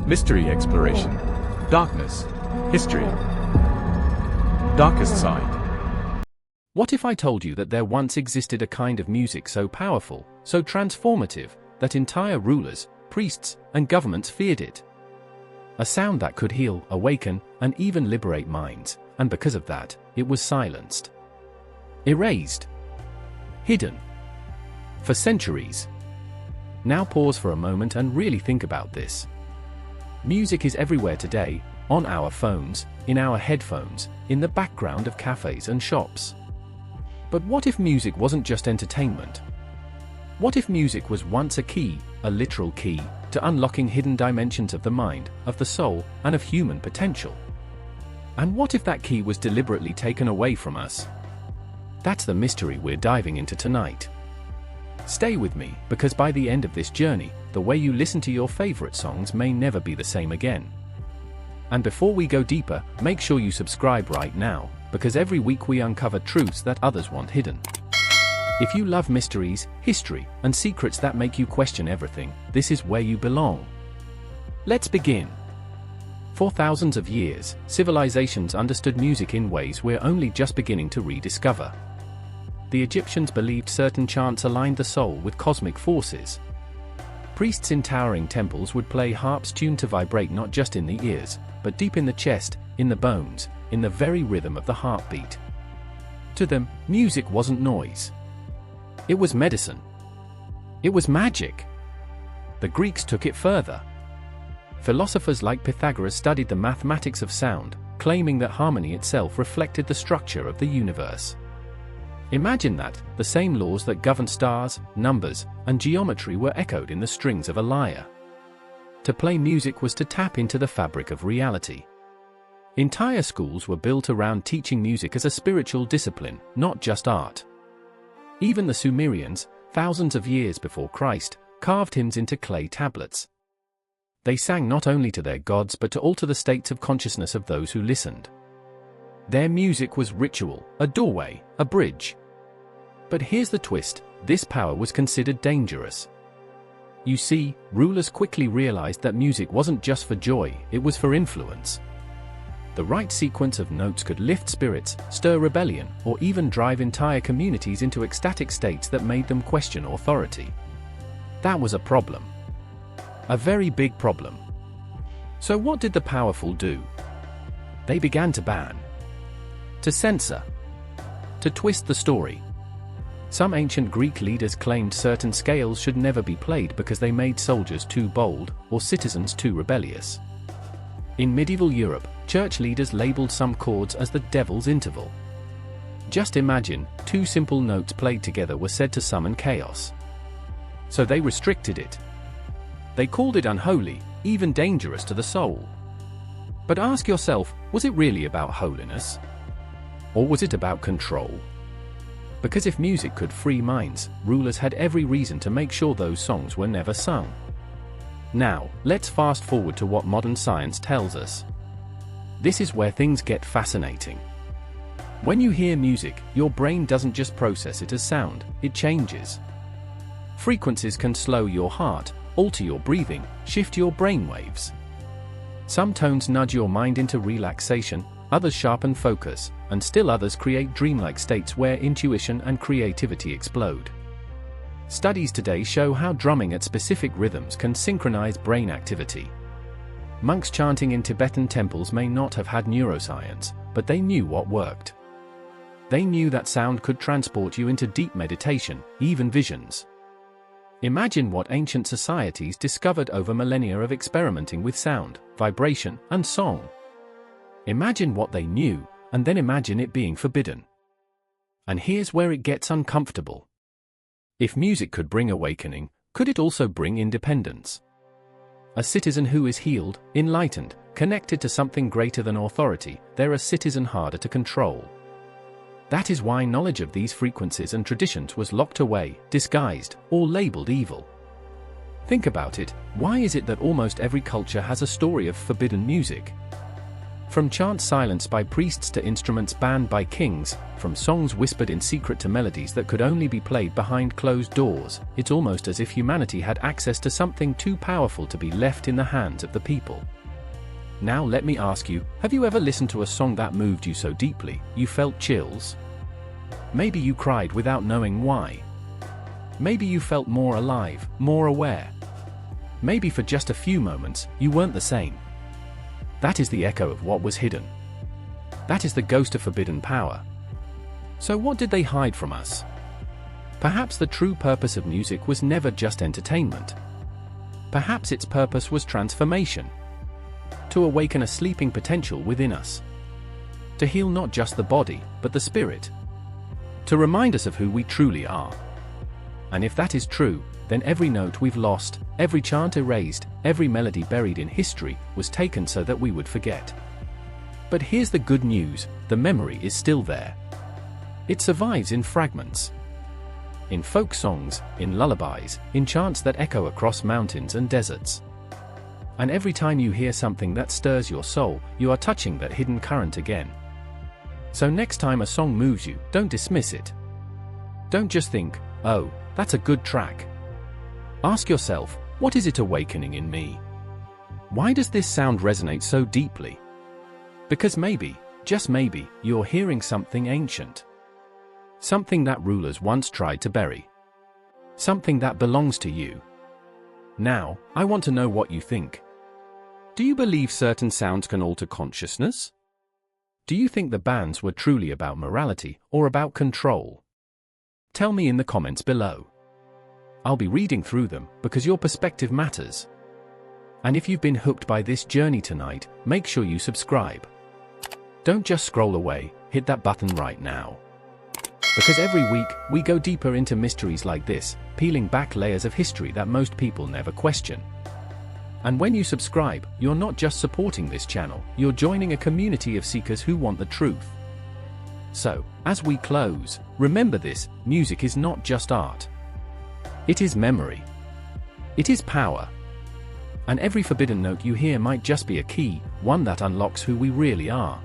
Mystery exploration. Darkness. History. Darkest side. What if I told you that there once existed a kind of music so powerful, so transformative, that entire rulers, priests, and governments feared it? A sound that could heal, awaken, and even liberate minds, and because of that, it was silenced. Erased. Hidden. For centuries. Now pause for a moment and really think about this. Music is everywhere today, on our phones, in our headphones, in the background of cafes and shops. But what if music wasn't just entertainment? What if music was once a key, a literal key, to unlocking hidden dimensions of the mind, of the soul, and of human potential? And what if that key was deliberately taken away from us? That's the mystery we're diving into tonight. Stay with me, because by the end of this journey, the way you listen to your favorite songs may never be the same again. And before we go deeper, make sure you subscribe right now, because every week we uncover truths that others want hidden. If you love mysteries, history, and secrets that make you question everything, this is where you belong. Let's begin. For thousands of years, civilizations understood music in ways we're only just beginning to rediscover. The Egyptians believed certain chants aligned the soul with cosmic forces. Priests in towering temples would play harps tuned to vibrate not just in the ears, but deep in the chest, in the bones, in the very rhythm of the heartbeat. To them, music wasn't noise. It was medicine. It was magic. The Greeks took it further. Philosophers like Pythagoras studied the mathematics of sound, claiming that harmony itself reflected the structure of the universe. Imagine that, the same laws that govern stars, numbers, and geometry were echoed in the strings of a lyre. To play music was to tap into the fabric of reality. Entire schools were built around teaching music as a spiritual discipline, not just art. Even the Sumerians, thousands of years before Christ, carved hymns into clay tablets. They sang not only to their gods but to alter the states of consciousness of those who listened. Their music was ritual, a doorway, a bridge. But here's the twist: this power was considered dangerous. You see, rulers quickly realized that music wasn't just for joy, it was for influence. The right sequence of notes could lift spirits, stir rebellion, or even drive entire communities into ecstatic states that made them question authority. That was a problem. A very big problem. So what did the powerful do? They began to ban. To censor. To twist the story. Some ancient Greek leaders claimed certain scales should never be played because they made soldiers too bold, or citizens too rebellious. In medieval Europe, church leaders labeled some chords as the devil's interval. Just imagine, two simple notes played together were said to summon chaos. So they restricted it. They called it unholy, even dangerous to the soul. But ask yourself, was it really about holiness? Or was it about control? Because if music could free minds, rulers had every reason to make sure those songs were never sung. Now, let's fast forward to what modern science tells us. This is where things get fascinating. When you hear music, your brain doesn't just process it as sound, it changes. Frequencies can slow your heart, alter your breathing, shift your brainwaves. Some tones nudge your mind into relaxation, others sharpen focus, and still others create dreamlike states where intuition and creativity explode. Studies today show how drumming at specific rhythms can synchronize brain activity. Monks chanting in Tibetan temples may not have had neuroscience, but they knew what worked. They knew that sound could transport you into deep meditation, even visions. Imagine what ancient societies discovered over millennia of experimenting with sound, vibration, and song. Imagine what they knew, and then imagine it being forbidden. And here's where it gets uncomfortable. If music could bring awakening, could it also bring independence? A citizen who is healed, enlightened, connected to something greater than authority, they're a citizen harder to control. That is why knowledge of these frequencies and traditions was locked away, disguised, or labeled evil. Think about it, why is it that almost every culture has a story of forbidden music? From chants silenced by priests to instruments banned by kings, from songs whispered in secret to melodies that could only be played behind closed doors, it's almost as if humanity had access to something too powerful to be left in the hands of the people. Now let me ask you, have you ever listened to a song that moved you so deeply, you felt chills? Maybe you cried without knowing why. Maybe you felt more alive, more aware. Maybe for just a few moments, you weren't the same. That is the echo of what was hidden. That is the ghost of forbidden power. So what did they hide from us? Perhaps the true purpose of music was never just entertainment. Perhaps its purpose was transformation. To awaken a sleeping potential within us. To heal not just the body, but the spirit. To remind us of who we truly are. And if that is true, then every note we've lost, every chant erased, every melody buried in history, was taken so that we would forget. But here's the good news, the memory is still there. It survives in fragments. In folk songs, in lullabies, in chants that echo across mountains and deserts. And every time you hear something that stirs your soul, you are touching that hidden current again. So next time a song moves you, don't dismiss it. Don't just think, oh, that's a good track. Ask yourself, what is it awakening in me? Why does this sound resonate so deeply? Because maybe, just maybe, you're hearing something ancient. Something that rulers once tried to bury. Something that belongs to you. Now, I want to know what you think. Do you believe certain sounds can alter consciousness? Do you think the bands were truly about morality or about control? Tell me in the comments below. I'll be reading through them because your perspective matters. And if you've been hooked by this journey tonight, make sure you subscribe. Don't just scroll away, hit that button right now. Because every week, we go deeper into mysteries like this, peeling back layers of history that most people never question. And when you subscribe, you're not just supporting this channel, you're joining a community of seekers who want the truth. So, as we close, remember this, music is not just art. It is memory. It is power. And every forbidden note you hear might just be a key, one that unlocks who we really are.